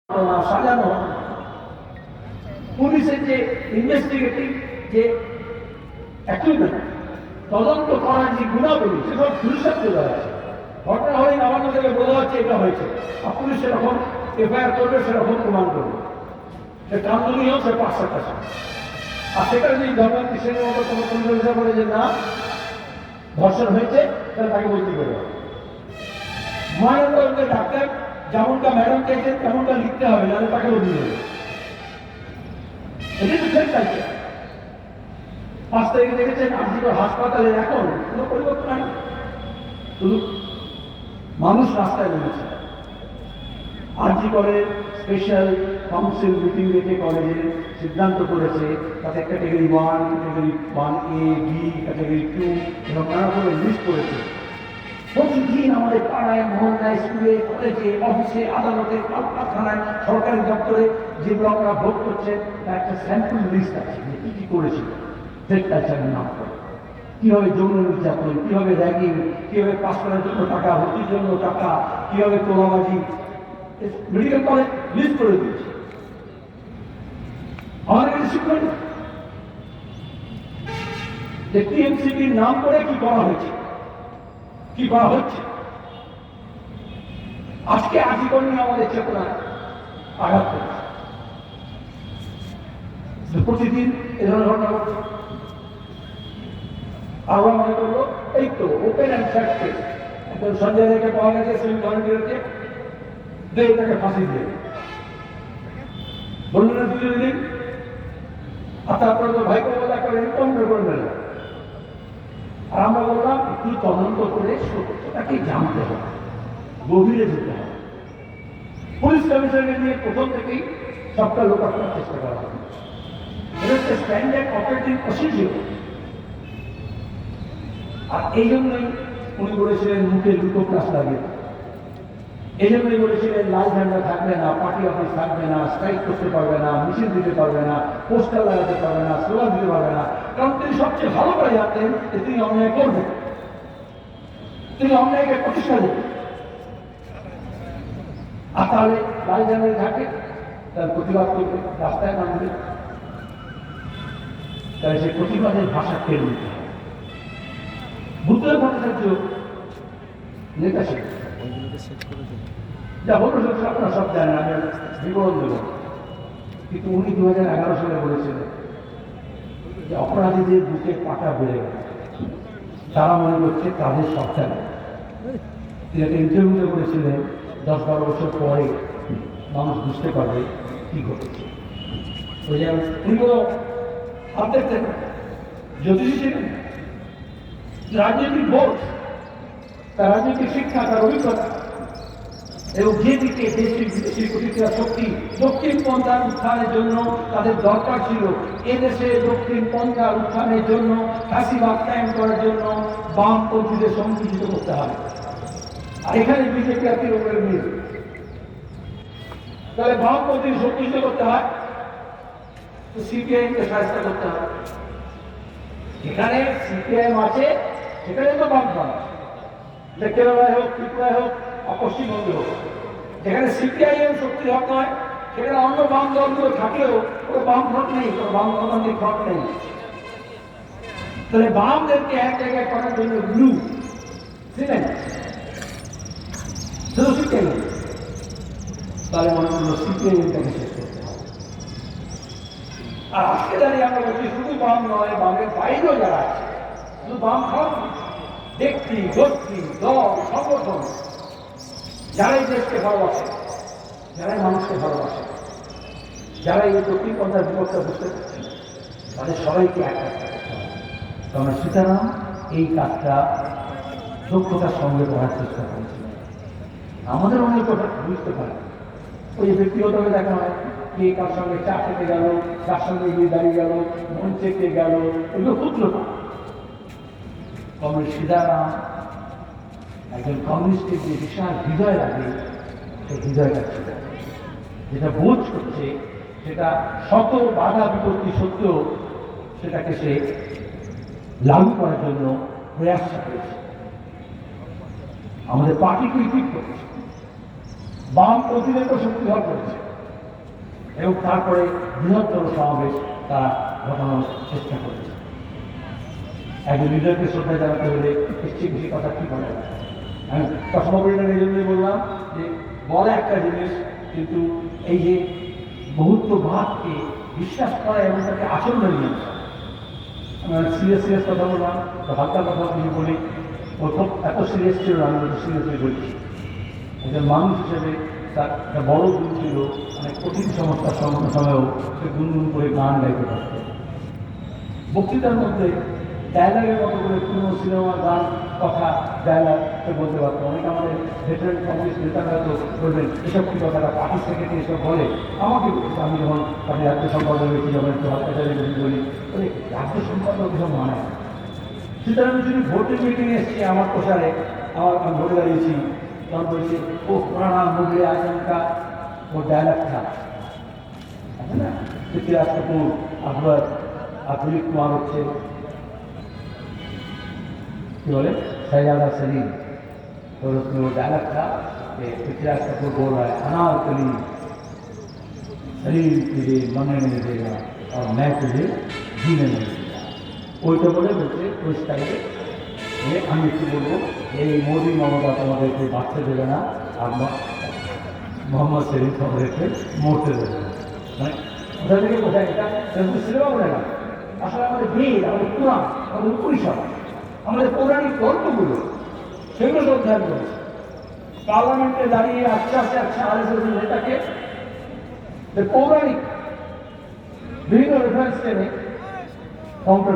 সাজানো পুলিশের যে ইনভেস্টিগেটিভ যে অ্যাক্টিভিটি তদন্ত করার যে গুণাবলী সেসব পুলিশের চলে আছে। ঘটনা হলে নবান্ন থেকে বোঝা যাচ্ছে এটা হয়েছে, আর পুলিশ সেরকম এফআইআর করবে, সেরকম প্রমাণ করবে, সে কান্দনী হোক, সে 5-7 টাকা। আর সেখানে যদি ধর্মের কৃষ্ণের মতো কোনো পুলিশ বলে যে না ধর্ষণ হয়েছে, তাহলে তাকে বলতে করবে। ময়নাতদন্তে ডাক্তার যেমনটা ম্যাডাম চাইছেন তেমনটা লিখতে হবে, নাহলে তাকে বদলে দেবে। এটাই তো ঠিক চাইছে। 5 তারিখে দেখেছেন আরজিকর হাসপাতালে এখন কোনো পরিবর্তন হয়, শুধু মানুষ রাস্তায় নেমেছে। আরজিকরের স্পেশাল কাউন্সিল মিটিং ডেকে কলেজে সিদ্ধান্ত করেছে তাতে category 1, category 1A, B, category 2 এবং নানা করে লিস্ট করেছে। প্রতিদিন আমাদের পাড়ায়, মহল্লায়, স্কুলে, কলেজে, অফিসে, আদালতে, কারখানায়, সরকারি দপ্তরে যেগুলো আমরা ভোট করছে তার একটা স্যাম্পল লিস্ট আছে যে কি কি করেছিল। ফেক কালচারের নাম করে কীভাবে যৌন নির্যাতন, কীভাবে র্যাগিং, কীভাবে পাস করার জন্য টাকা, ভর্তির জন্য টাকা, কীভাবে তোলাবাজি, মেডিকেল কলেজ লিস্ট করে দিয়েছে। আমাদের কাছে শিক্ষা যে টিএমসিপির নাম করে কি করা হয়েছে, কি করা হচ্ছে। আজকে আজীবন নিয়ে আমাদের চেতনা আঘাত করেছে। প্রতিদিন এ ধরনের ঘটনা ঘটছে। আমরা মনে করলো এই তো ওপেন অ্যান্ড ফ্যাক্ট কেস, একজন সঞ্জয় রায়কে পাওয়া গেছে, সিভিল ভলেন্টিয়ারকে দিয়ে তাকে ফাঁসি দিয়ে বললেন না 2 দিন। আর তারপরে তো ভাইকে বলে একটা এনকাউন্টার করে নিল। আর আমরা বললাম একটু তদন্ত করে সত্যটাকে জানতে হবে, গভীরে যেতে হবে। পুলিশ কমিশনারকে নিয়ে প্রথম থেকেই সবটা লোকানোর চেষ্টা করা হবে। এটা হচ্ছে স্ট্যান্ডার্ড অপারেটিং প্রসিডিওর। আর এই জন্যই উনি বলেছিলেন মুখে 2টো ক্লাস লাগিয়ে, এই জন্যই বলেছিলেন লাল ঝান্ডা থাকবে না, পার্টি অফিস থাকবে না, স্ট্রাইক করতে পারবে না, মিছিল দিতে পারবে না, পোস্টার লাগাতে পারবে না, স্লোগান দিতে পারবে না। কারণ তিনি সবচেয়ে ভালো করে জানতেন যে তিনি অন্যায় করবেন, তিনি অন্যায়কে প্রতিষ্ঠা দেবেন। আর তাহলে লাল ঝান্ডা থাকে, তার প্রতিবাদ করবে, রাস্তায় নামবে, তাহলে সেই প্রতিবাদের ভাষা কেড়ে নিতে হবে। বুদ্ধদেব ভট্টাচার্য নেতা ছিলেন, যা হলো আপনারা সব জানেন, আমি বিবরণ দেব। কিন্তু উনি 2011 সালে বলেছিলেন যে অপরাধীদের বুকে পাটা বেড়ে গেল, তারা মনে করছে তাদের সরকার। তিনি একটা ইন্টারভিউতে বলেছিলেন 10-12 বছর পরে মানুষ বুঝতে পারবে কি ঘটেছে। ওই যে উনি কোনো হাত দেখতেন, জ্যোতিষী ছিলেন, রাজনৈতিক বোধ, তার রাজনৈতিক শিক্ষা, তার অভিজ্ঞতা এবং যেদিকে দেশি বিদেশি প্রতিক্রিয়া শক্তি দক্ষিণ পন্থার উত্থানের জন্য তাদের দরকার ছিল। এদেশে দক্ষিণ পন্থার উত্থানের জন্য, ফ্যাসিবাদ কায়েম করার জন্য বামপন্থীদের সংকুচিত করতে হবে। আর এখানে বিজেপি আর তৃণমূলের মিল। তাহলে বামপন্থী সংকুচিত করতে হয় তো সিপিআইএমকে সাহায্য করতে হবে। যেখানে সিপিআইএম আছে সেখানে তো বামফ্রন্ট, কেরালায় হোক, ত্রিপুরায় হোক, পশ্চিমবঙ্গে হোক। যেখানে সিপিআইএম শক্তির হক নয়, সেখানে অন্য বাম দলগুলো থাকলেও কোনো বাম ফ্রন্ট নেই, কোনো বাম গণতান্ত্রিক ফ্রন্ট নেই। তাহলে বামদেরকে এক জায়গায় করার জন্য গ্লু সিমেন্ট শুধু সিপিআইএম, তাহলে মনে করলো সিপিআইএমটাকে শেষ করতে হবে। আর আজকে দাঁড়িয়ে আমরা বলছি শুধু বাম নয়, বামের বাইরেও যারা আছে, শুধু বাম ফ্রন্ট ব্যক্তি, গোষ্ঠী, দল, সংগঠন, যারাই দেশকে ভালোবাসে, যারাই মানুষকে ভালোবাসে, যারা এই দক্ষিণ পন্থার বিপদটা বুঝতে পারছে, তাদের সবাইকে এক কাজ করতে হবে। কারণ সীতারাম এই কাজটা দক্ষতার সঙ্গে করার চেষ্টা করেছিল। আমাদের অনেক কথা বুঝতে পারে, ওই যে ব্যক্তিগতভাবে দেখা হয় কে কার সঙ্গে চা খেতে গেল, কার সঙ্গে গিয়ে দাঁড়িয়ে গেল, মঞ্চে কে গেল, এগুলো ক্ষুদ্রতা। কমরেড সীতারাম একজন কমিউনিস্টের যে বিশাল হৃদয় লাগে, সেই হৃদয়টা ছিল, যেটা বোঝ করছে, সেটা শত বাধা বিপত্তি সত্ত্বেও সেটাকে সে লাগু করার জন্য প্রয়াস করেছে। আমাদের পার্টিকে ঠিক করেছে, বাম প্রতিরোধ শক্তিধর করেছে। এবং তারপরে বৃহত্তর সমাবেশ তারা ঘটানোর চেষ্টা করেছে। একজন লিডারকে শ্রদ্ধা জানাতে হলে এর চেয়ে বেশি কথা কি বলা যায়? আমি কসমোপলিটান এই জন্যই বললাম যে বলা একটা জিনিস, কিন্তু এই যে বহুত্ববাদকে বিশ্বাস করা এবং তাকে আচরণে নিয়ে আসা। আমি সিরিয়াস সিরিয়াস কথা বললাম, তো হালকা কথা কিছু বলি। প্রথম এত সিরিয়াস ছিল না, আমি সিরিয়াসলি বলছি। একজন মানুষ হিসেবে তার একটা বড় গুণ ছিল, অনেক কঠিন সমস্যার সময়েও সে গুনগুন করে গান গাইতে পারত। বক্তৃতার মধ্যে ডায়লগের মতো করে পুরনো সিনেমার গান কথা ডায়লগ সে বলতে পারতো। অনেক আমাদের ভেটারেন কমিউনিস্ট নেতারা তো বলবেন এসব কি কথাটা পার্টি সেক্রেটারি এসব বলে। আমাকে বলেছে, আমি যখন তাদের রাজ্য সম্পাদক হয়েছি, যখন একটু হাসপাতালে বলি বলে রাজ্য সম্পাদক এসব মানায়। সুতরাং যদি ভোটের মিটিংয়ে এসছি আমার প্রচারে, আমি ভোটে দাঁড়িয়েছি, তখন বলছে ও পুরানা মুগলে আজম কা ও ডায়লগ থা, আছে না, পৃথ্বীরাজ কাপুর, আকবর, দিলীপ কুমার হচ্ছে কি বলে शहजादा सलीम, तो उसमें वो डायलॉग था कि पृथ्वीराज कपूर बोल रहा है अनारकली सलीम तुझे मरने नहीं देगा और मैं तुझे जीने नहीं देगा। ওইটা বলে বলছে ওই স্টাইলে আমি একটু বলবো, এই মোদী মমতা তোমাদেরকে বাঁচতে দেবে না, আর মোহাম্মদ শরীফ তোমাদেরকে মরতে দেবে না। মানে ওটা থেকে বোঝায় এটা সিনেমা বলে না, আসলে আমাদের বেদ, আমাদের পুরাণ, আমাদের পরিষদ, আমাদের পৌরাণিক গল্পগুলো সেগুলো সব ধ্যান করেছে। পার্লামেন্টে দাঁড়িয়ে আস্তে আস্তে আস্তে আরএসএস নেতাকে পৌরাণিক বিভিন্ন রেফারেন্স টেনে কাউন্টার